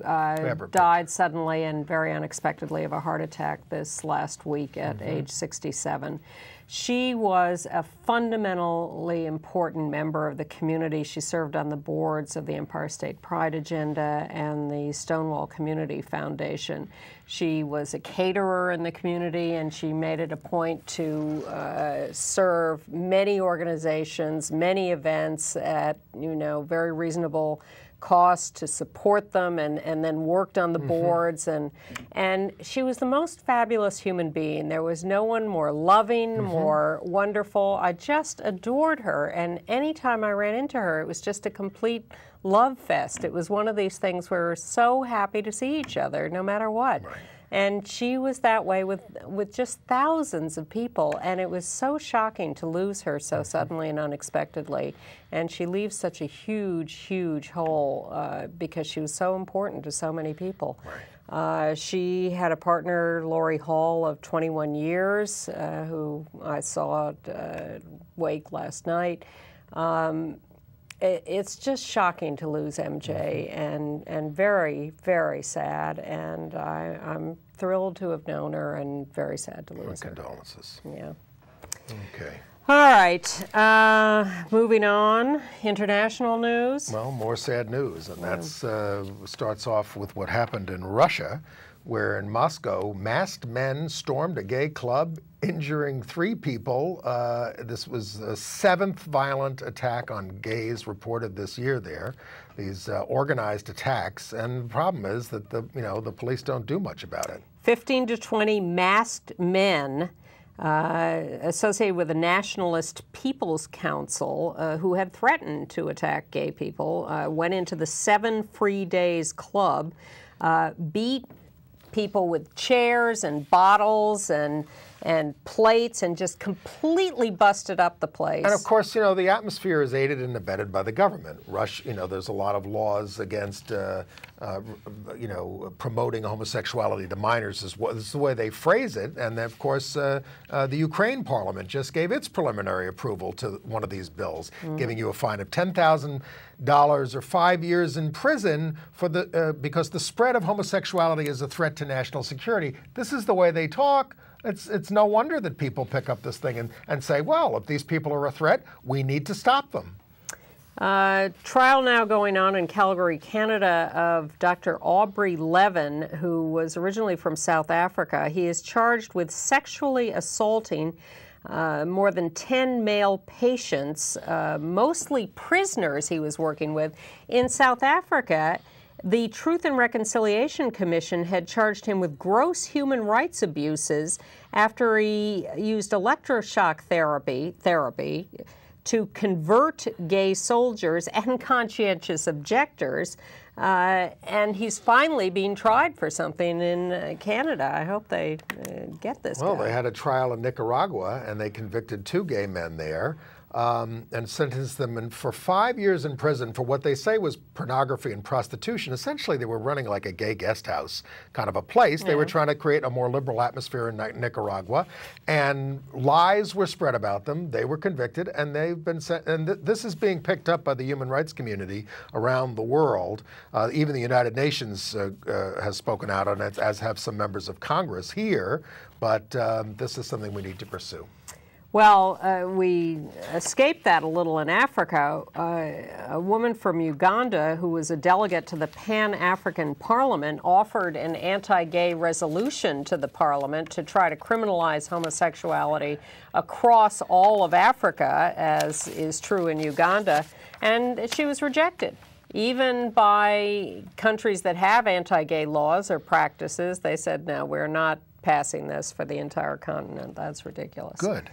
died suddenly and very unexpectedly of a heart attack this last week at age 67. She was a fundamentally important member of the community. She served on the boards of the Empire State Pride Agenda and the Stonewall Community Foundation. She was a caterer in the community, and she made it a point to serve many organizations, many events at, very reasonable cost to support them, and then worked on the boards, and she was the most fabulous human being. There was no one more loving, more wonderful. I just adored her, and anytime I ran into her, it was just a complete love fest. It was one of these things where we're so happy to see each other, no matter what. Right. And she was that way with just thousands of people, and it was so shocking to lose her so suddenly and unexpectedly. And she leaves such a huge, huge hole because she was so important to so many people. Right. She had a partner, Lori Hall, of 21 years, who I saw at Wake last night. It's just shocking to lose MJ, and very, very sad. And I'm thrilled to have known her, and very sad to lose her. Condolences. Yeah. Okay. All right. Moving on. International news. Well, more sad news, and that starts off with what happened in Russia, where in Moscow, masked men stormed a gay club, injuring 3 people. This was the 7th violent attack on gays reported this year there. These organized attacks, and the problem is that the police don't do much about it. 15 to 20 masked men associated with the Nationalist People's Council, who had threatened to attack gay people, went into the 7 Free Days Club, beat people with chairs and bottles and plates, and just completely busted up the place. And of course, the atmosphere is aided and abetted by the government. There's a lot of laws against, promoting homosexuality to minors. This is the way they phrase it. And then, of course, the Ukraine parliament just gave its preliminary approval to one of these bills, giving you a fine of $10,000 or 5 years in prison for because the spread of homosexuality is a threat to national security. This is the way they talk. It's no wonder that people pick up this thing and say, well, if these people are a threat, we need to stop them. Trial now going on in Calgary, Canada, of Dr. Aubrey Levin, who was originally from South Africa. He is charged with sexually assaulting more than 10 male patients, mostly prisoners he was working with, in South Africa. The Truth and Reconciliation Commission had charged him with gross human rights abuses after he used electroshock therapy to convert gay soldiers and conscientious objectors. And he's finally being tried for something in Canada. I hope they get this Well, guy. they had a trial in Nicaragua, and they convicted 2 gay men there. And sentenced them for 5 years in prison for what they say was pornography and prostitution. Essentially, they were running like a gay guest house kind of a place. They were trying to create a more liberal atmosphere in Nicaragua, and lies were spread about them. They were convicted, and they've been sent. And this is being picked up by the human rights community around the world. Even the United Nations has spoken out on it, as have some members of Congress here. But this is something we need to pursue. Well, we escaped that a little in Africa. A woman from Uganda who was a delegate to the Pan-African Parliament offered an anti-gay resolution to the parliament to try to criminalize homosexuality across all of Africa, as is true in Uganda, and she was rejected. Even by countries that have anti-gay laws or practices, they said, no, we're not passing this for the entire continent. That's ridiculous. Good.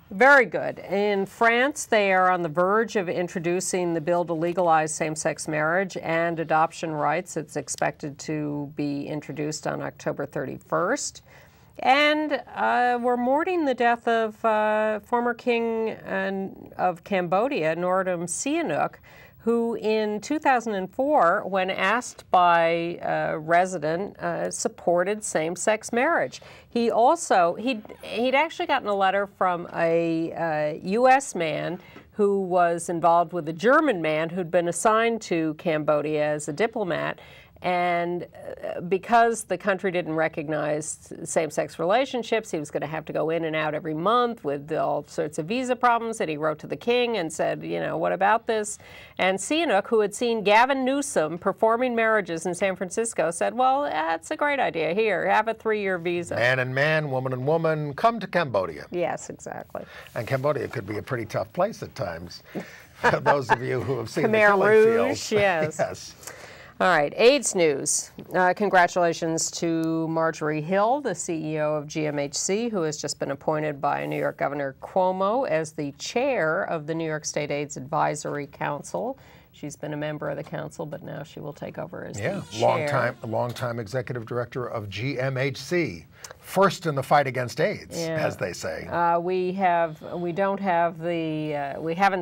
Very good. In France, they are on the verge of introducing the bill to legalize same-sex marriage and adoption rights. It's expected to be introduced on October 31st. And we're mourning the death of former king of Cambodia, Norodom Sihanouk, who in 2004, when asked by a resident, supported same-sex marriage. He also, he'd actually gotten a letter from a U.S. man who was involved with a German man who'd been assigned to Cambodia as a diplomat. And because the country didn't recognize same-sex relationships, he was going to have to go in and out every month with all sorts of visa problems. And he wrote to the king and said, what about this? And Sihanouk, who had seen Gavin Newsom performing marriages in San Francisco, said, well, that's a great idea. Here, have a 3-year visa. Man and man, woman and woman, come to Cambodia. Yes, exactly. And Cambodia could be a pretty tough place at times. Those of you who have seen Khmer the killing Rouge, fields. yes. Yes. All right, AIDS news. Congratulations to Marjorie Hill, the CEO of GMHC, who has just been appointed by New York Governor Cuomo as the chair of the New York State AIDS Advisory Council. She's been a member of the council, but now she will take over as the chair. Long-time executive director of GMHC. First in the fight against AIDS, as they say. We haven't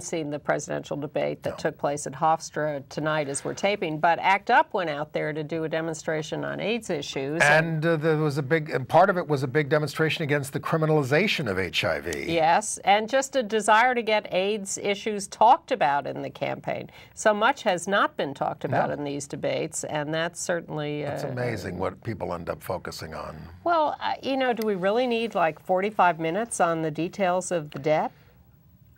seen the presidential debate that took place at Hofstra tonight as we're taping, but ACT UP went out there to do a demonstration on AIDS issues. And there was part of it was a big demonstration against the criminalization of HIV. Yes, and just a desire to get AIDS issues talked about in the campaign. So much has not been talked about in these debates, and that's certainly... It's amazing what people end up focusing on. Well, do we really need like 45 minutes on the details of the debt?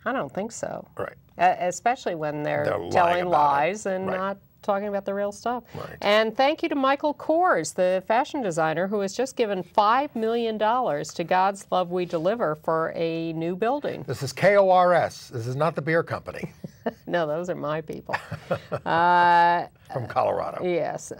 I don't think so. Right. Especially when they're telling lies and not talking about the real stuff. Right. And thank you to Michael Kors, the fashion designer, who has just given $5 million to God's Love We Deliver for a new building. This is KORS. This is not the beer company. No, those are my people. From Colorado. Yes.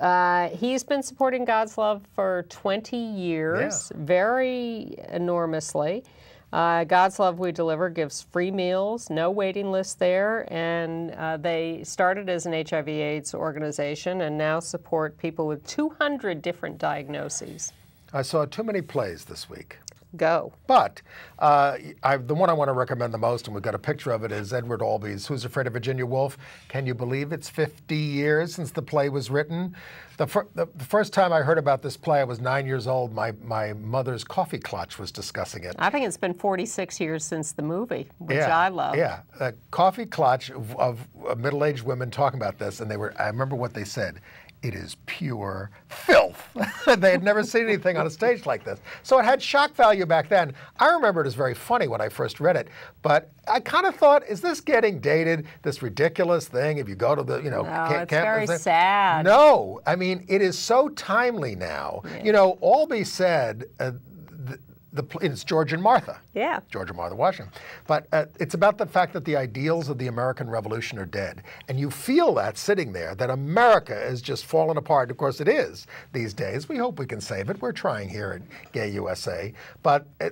He's been supporting God's Love for 20 years, very enormously. God's Love We Deliver gives free meals, no waiting list there, and they started as an HIV/AIDS organization and now support people with 200 different diagnoses. I saw too many plays this week. Go. But the one I want to recommend the most, and we've got a picture of it, is Edward Albee's Who's Afraid of Virginia Woolf? Can you believe it's 50 years since the play was written? The first time I heard about this play, I was 9 years old. My mother's coffee clutch was discussing it. I think it's been 46 years since the movie, which I love. Yeah, a coffee clutch of middle-aged women talking about this, and I remember what they said. It is pure filth. They had never seen anything on a stage like this. So it had shock value back then. I remember it as very funny when I first read it, but I kind of thought, is this getting dated, this ridiculous thing, if you go to the, No, it's very sad. No, I mean, it is so timely now. Yeah. You know, Albee said, it's George and Martha. Yeah. George and Martha Washington. But it's about the fact that the ideals of the American Revolution are dead. And you feel that sitting there, that America is just falling apart. Of course, it is these days. We hope we can save it. We're trying here at Gay USA.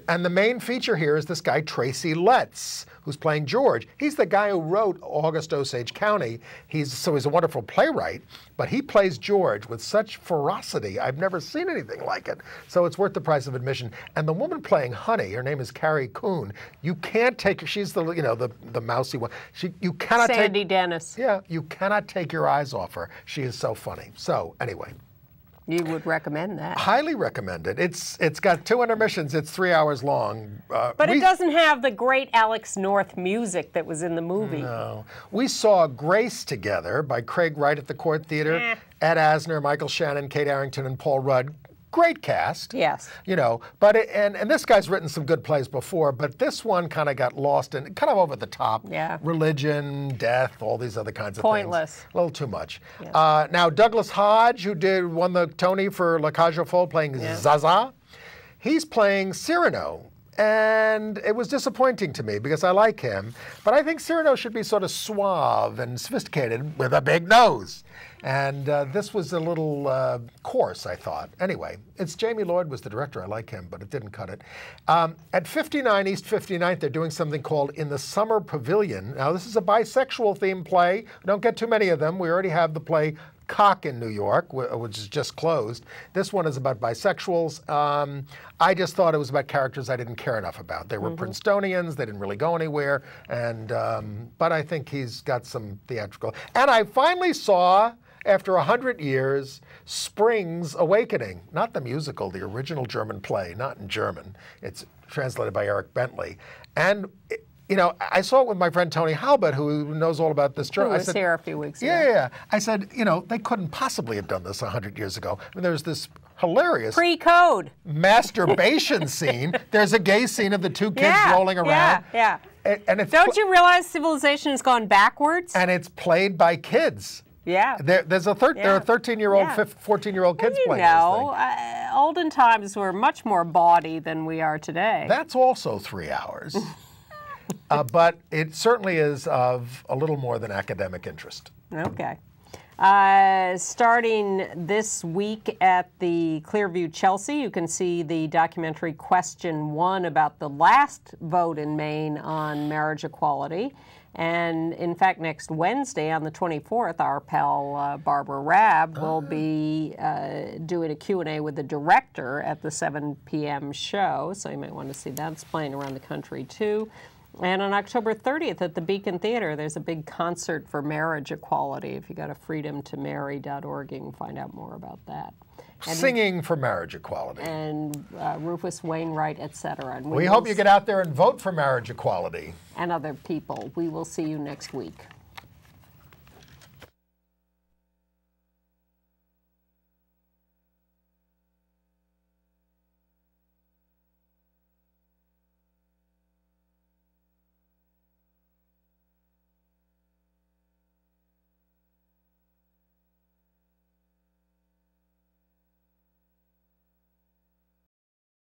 And the main feature here is this guy, Tracy Letts, who's playing George. He's the guy who wrote August Osage County. He's a wonderful playwright, but he plays George with such ferocity. I've never seen anything like it. So it's worth the price of admission. And the woman playing Honey, her name is Carrie Coon. You can't take her. She's the mousy one. You cannot Sandy Dennis. Yeah, you cannot take your eyes off her. She is so funny. So anyway. You would recommend that. Highly recommend it. It's got 2 intermissions. It's 3 hours long. But it doesn't have the great Alex North music that was in the movie. No. We saw Grace together by Craig Wright at the Court Theater. Ed Asner, Michael Shannon, Kate Arrington, and Paul Rudd. Great cast. Yes. You know, but and this guy's written some good plays before, but this one kind of got lost in kind of over the top. Yeah. Religion, death, all these other kinds of Pointless. things. A little too much. Yeah. Now Douglas Hodge, who won the Tony for La Cage aux Folles, playing Zaza, he's playing Cyrano. And it was disappointing to me because I like him, but I think Cyrano should be sort of suave and sophisticated with a big nose. And this was a little coarse, I thought. Anyway, Jamie Lloyd was the director. I like him, but it didn't cut it. At 59 East 59th, they're doing something called In the Summer Pavilion. Now, this is a bisexual-themed play. We don't get too many of them. We already have the play Cock in New York, which is just closed. This one is about bisexuals. I just thought it was about characters I didn't care enough about. They were Princetonians. They didn't really go anywhere. And but I think he's got some theatrical. And I finally saw, after 100 years, Spring's Awakening. Not the musical, the original German play, not in German. It's translated by Eric Bentley. And you know, I saw it with my friend Tony Halbert, who knows all about this. Who was here a few weeks ago. Yeah. I said, you know, they couldn't possibly have done this 100 years ago. I mean, there's this hilarious pre-code masturbation scene. There's a gay scene of the 2 kids rolling around. Yeah. And it's Don't you realize civilization has gone backwards? And it's played by kids. Yeah. There are 13-year-old, 14-year-old kids playing this thing. Olden times were much more bawdy than we are today. That's also 3 hours. But it certainly is of a little more than academic interest. Okay. Starting this week at the Clearview Chelsea, you can see the documentary Question 1 about the last vote in Maine on marriage equality. And in fact, next Wednesday on the 24th, our pal Barbara Rabb will be doing a Q&A with the director at the 7 p.m. show. So you might want to see that. It's playing around the country too. And on October 30th at the Beacon Theater, there's a big concert for marriage equality. If you go to freedomtomarry.org, you can find out more about that. And Singing for marriage equality. And Rufus Wainwright, et cetera. And we hope you get out there and vote for marriage equality. And other people. We will see you next week.